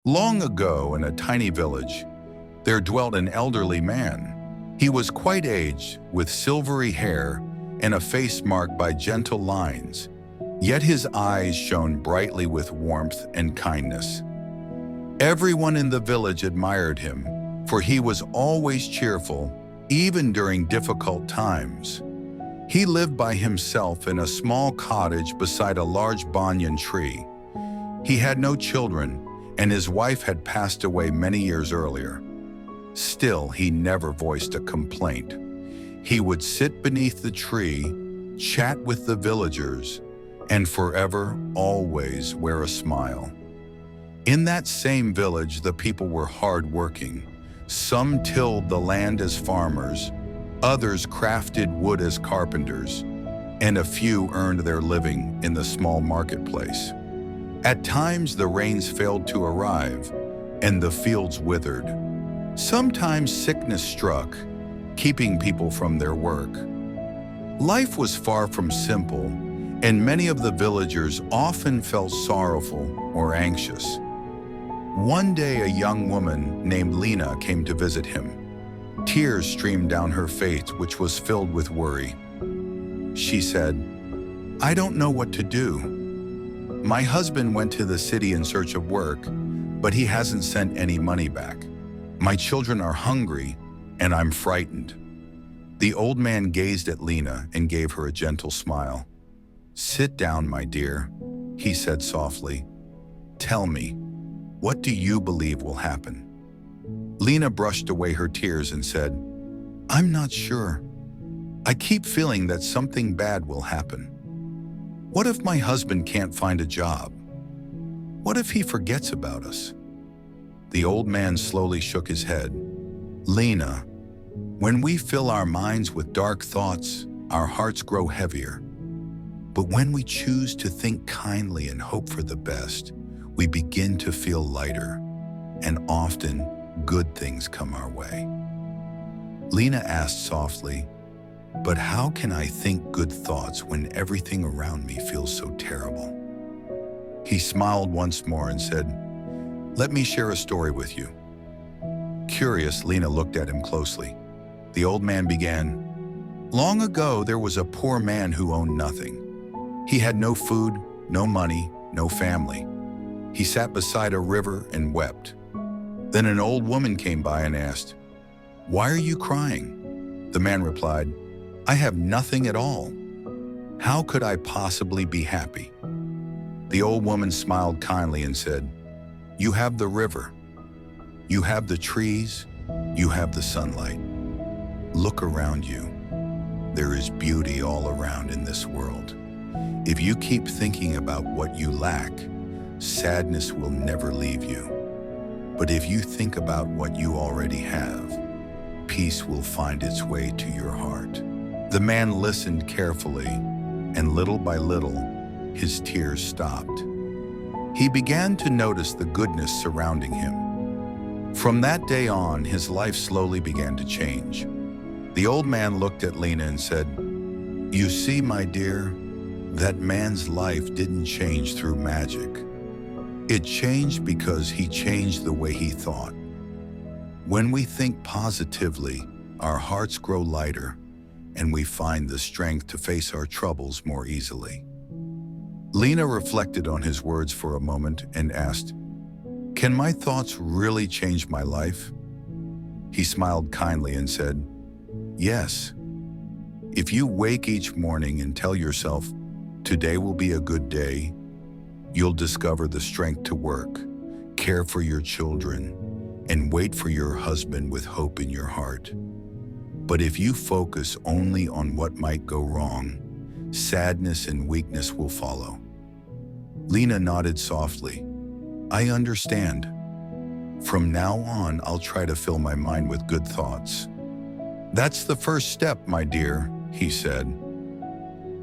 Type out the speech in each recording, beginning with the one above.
Long ago, in a tiny village, there dwelt an elderly man. He was quite aged, with silvery hair and a face marked by gentle lines, yet his eyes shone brightly with warmth and kindness. Everyone in the village admired him, for he was always cheerful, even during difficult times. He lived by himself in a small cottage beside a large banyan tree. He had no children, and his wife had passed away many years earlier. Still, he never voiced a complaint. He would sit beneath the tree, chat with the villagers, and forever, always wear a smile. In that same village, the people were hard-working. Some tilled the land as farmers, others crafted wood as carpenters, and a few earned their living in the small marketplace. At times, the rains failed to arrive, and the fields withered. Sometimes sickness struck, keeping people from their work. Life was far from simple, and many of the villagers often felt sorrowful or anxious. One day, a young woman named Lina came to visit him. Tears streamed down her face, which was filled with worry. She said, "I don't know what to do. My husband went to the city in search of work, but he hasn't sent any money back. My children are hungry, and I'm frightened." The old man gazed at Lina and gave her a gentle smile. "Sit down, my dear," he said softly. "Tell me, what do you believe will happen?" Lina brushed away her tears and said, "I'm not sure. I keep feeling that something bad will happen. What if my husband can't find a job? What if he forgets about us?" The old man slowly shook his head. "Lina, when we fill our minds with dark thoughts, our hearts grow heavier. But when we choose to think kindly and hope for the best, we begin to feel lighter, and often good things come our way." Lina asked softly, "But how can I think good thoughts when everything around me feels so terrible?" He smiled once more and said, "Let me share a story with you." Curious, Lina looked at him closely. The old man began, "Long ago, there was a poor man who owned nothing. He had no food, no money, no family. He sat beside a river and wept. Then an old woman came by and asked, 'Why are you crying?' The man replied, 'I have nothing at all. How could I possibly be happy?' The old woman smiled kindly and said, 'You have the river. You have the trees. You have the sunlight. Look around you. There is beauty all around in this world. If you keep thinking about what you lack, sadness will never leave you. But if you think about what you already have, peace will find its way to your heart.'" The man listened carefully, and little by little, his tears stopped. He began to notice the goodness surrounding him. From that day on, his life slowly began to change. The old man looked at Lina and said, "You see, my dear, that man's life didn't change through magic. It changed because he changed the way he thought. When we think positively, our hearts grow lighter, and we find the strength to face our troubles more easily." Lina reflected on his words for a moment and asked, "Can my thoughts really change my life?" He smiled kindly and said, "Yes. If you wake each morning and tell yourself, 'Today will be a good day,' you'll discover the strength to work, care for your children, and wait for your husband with hope in your heart. But if you focus only on what might go wrong, sadness and weakness will follow." Lina nodded softly. "I understand. From now on, I'll try to fill my mind with good thoughts." "That's the first step, my dear," he said.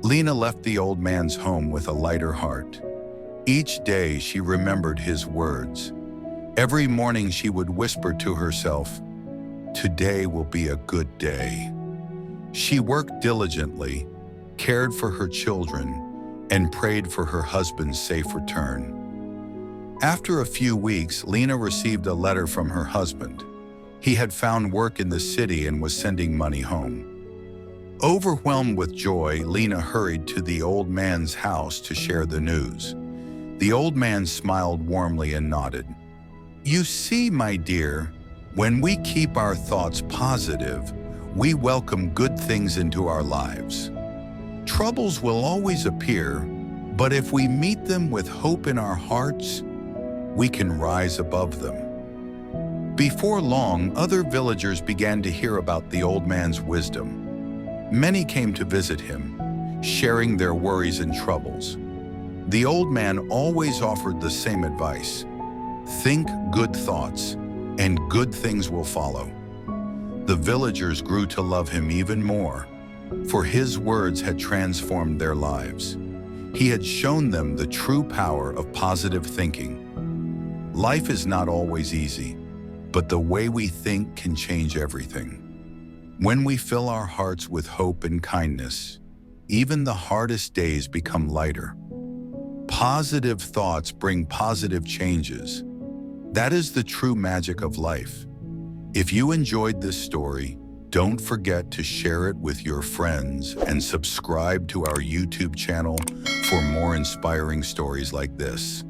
Lina left the old man's home with a lighter heart. Each day she remembered his words. Every morning she would whisper to herself, "Today will be a good day." She worked diligently, cared for her children, and prayed for her husband's safe return. After a few weeks, Lina received a letter from her husband. He had found work in the city and was sending money home. Overwhelmed with joy, Lina hurried to the old man's house to share the news. The old man smiled warmly and nodded. "You see, my dear, when we keep our thoughts positive, we welcome good things into our lives. Troubles will always appear, but if we meet them with hope in our hearts, we can rise above them." Before long, other villagers began to hear about the old man's wisdom. Many came to visit him, sharing their worries and troubles. The old man always offered the same advice: think good thoughts, and good things will follow. The villagers grew to love him even more, for his words had transformed their lives. He had shown them the true power of positive thinking. Life is not always easy, but the way we think can change everything. When we fill our hearts with hope and kindness, even the hardest days become lighter. Positive thoughts bring positive changes. That is the true magic of life. If you enjoyed this story, don't forget to share it with your friends and subscribe to our YouTube channel for more inspiring stories like this.